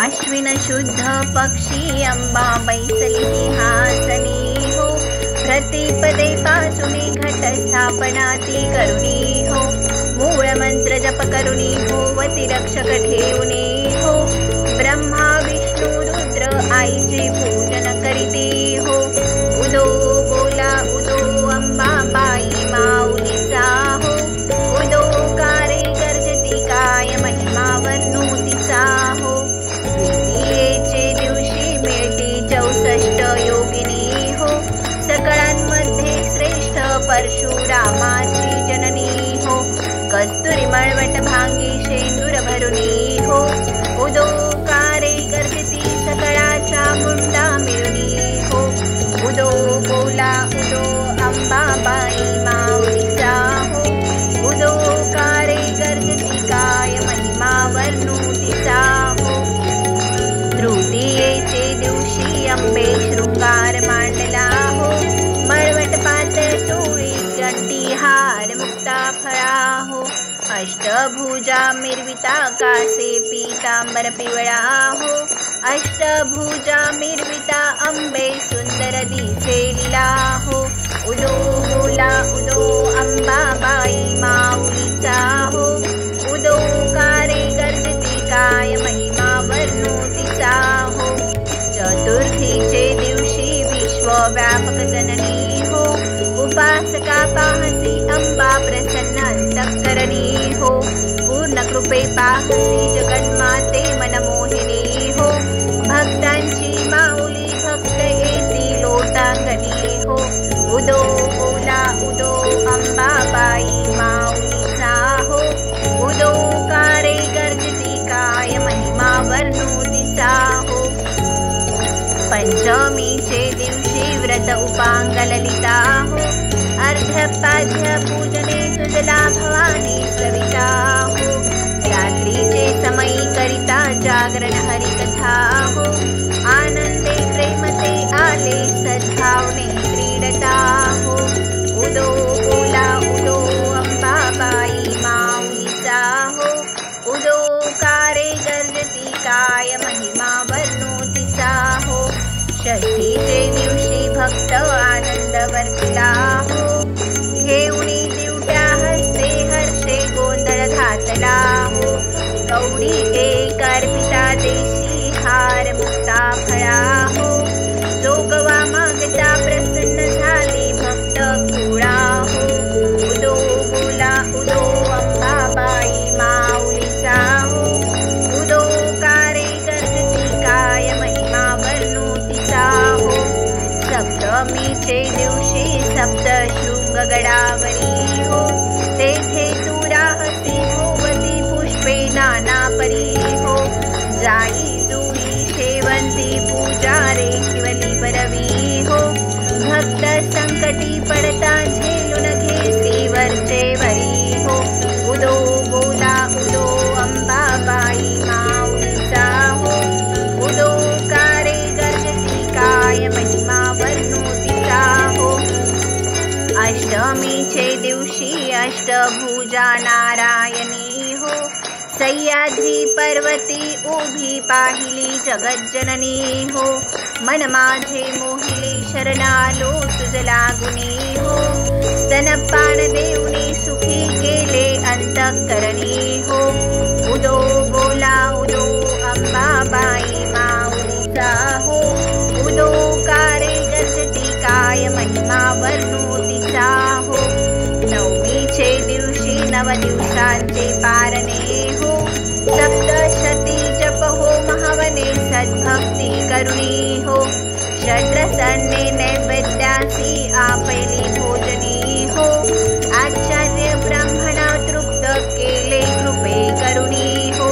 आश्विन शुद्ध पक्षी अंबा बैसली सिंहासनी हो. प्रतिपदे पासुनी घट स्थापना ती करुणी हो. मूळ मंत्र जप करुणी होवती रक्षक ठेवणे हो. ब्रह्मा विष्णू रुद्र आईचे पूजन करीते हो. उदो बोला उदो अंबाबाई माऊलीचा हो. उदो कारे गर्जती काय महिमा वर्णू तिचा हो. द्वितीयेचे दिवशी मिळती 64 योगिनी हो. सकळांमध्ये श्रेष्ठ परशुरामाची जननी हो. कस्तुरी मळवट भांगी शेंदूर भरुनी हो. उदो कारे गर्जती सकळाचा मुंडा मिळुनी हो. उदो बोला उदो अंबाबाई माऊलीचा हो. उदो कारे गर्जती काय महिमा वर्णू तिचा हो. तृतीयेचे दिवशी अंबे शृंगार मांडला हो. मळवट पातळ चोळी गंटी हार मुक्ता फळा हो. अष्टभुजा मिरविता कासे पीतांबर पिवळा हो. अष्टभुजा मिरविता अंबे सुंदर दिसेला हो. उदो बोला उदो अंबाबाई माऊलीचा हो. उदो कारे गर्जती काय महिमा वर्णू तिचा हो. चतुर्थीचे दिवशी विश्वव्यापक जननी हो. उपासका पाहसी अंबा प्रसन्न अंतःकरणी हो. पूर्ण कृपे पाहसी जगन्माते मनमोहिनी हो. भक्तांची माऊली भक्त येती लोटांगणी हो. उदो बोला उदो अंबाबाई माऊलीचा हो. उदो कारे गर्जती काय महिमा वर्णू तिचा हो. पंचमीचे दिवशी व्रत उपांग ललिता हो. अर्ध्यपाद्य पूजने सुजला भवानी सविता हो. रात्रीचे समयी करिता जागरण हरिकथा हो. आनंदे प्रेमते आले सद्भावने क्रीडता हो. उदो बोला उदो अंबाबाई माऊलीचा हो. उदो कारे गर्जती काय महिमा वर्णू तिचा हो. षष्ठीचे दिवशी भक्त आनंद वर्तिला हो. घेऊनी दिवट्या हस्ते हर्षे गोंधळ घातला हो. गौरी एक अर्पिता देशी हार मुक्ता फळा हो. जोगवा मागता प्रसन्न झाली भक्त कुळा हो. उदो बोला उदो अंबाबाई माऊलीचा हो. उदो कारे गर्जती काय महिमा वर्णू तिचा हो. सप्तमीचे दिवशी सप्तशृंग गडावरी हो. तेथे तू राहती भोवती पुष्पे नाना परी हो. जाई जुई शेवंती पूजा रेखिवली बरवी हो. भक्त संकटी पडता झेलून घेती वरचे वरी हो. उदो बोला उदो अंबाबाई माऊलीचा हो. उदो कारे गर्जती काय महिमा वर्णू तिचा हो. अष्टमीचे दिवशी अष्टभुजा नारायणी हो. सह्याद्री पर्वती उभी पाहिली जगज्जननी हो. मन माझे मोहिले शरणालो तुझ लागुनी हो. स्तनपान देऊनी सुखी केले अंतःकरणी हो. उदो बोला उदो अंबाबाई माऊलीचा हो. उदो कारे गर्जती काय महिमा वर्णू तिचा हो. नवमीचे दिवशी 9 दिवसांचे पारणे हो. सप्तशती जप हो महावने सद्भक्ती करुणी हो. षड्रसने नैवेद्यासी आपली भोजनी हो. आचार्य ब्राह्मणा तृप्त केले कृपे करुणी हो.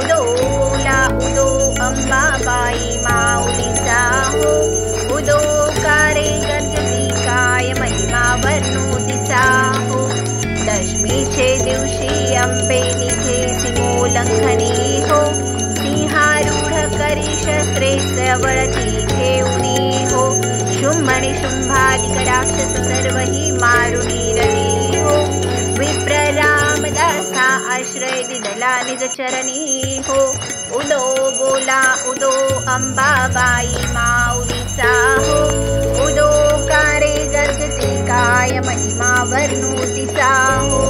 उदो बोला उदो अंबाबाई माऊलीचा हो. उदो कारे गर्जती काय महिमा वर्णू तिचा हो. दशमीचे दिवशी अंबे निघे सिमोल्लंघनी हो. सिंहारूढ करी शस्त्रे सवळती घेऊनी हो. शुंभणी शुंभादिक राक्षस सर्वही मारुनी रवी हो. विप्र रामदासा आश्रय दिदला निज चरणी हो. उदो बोला उदो अंबाबाई माऊलीचा हो. उदो कारे गर्जते काय महिमा वर्णू तिचा हो.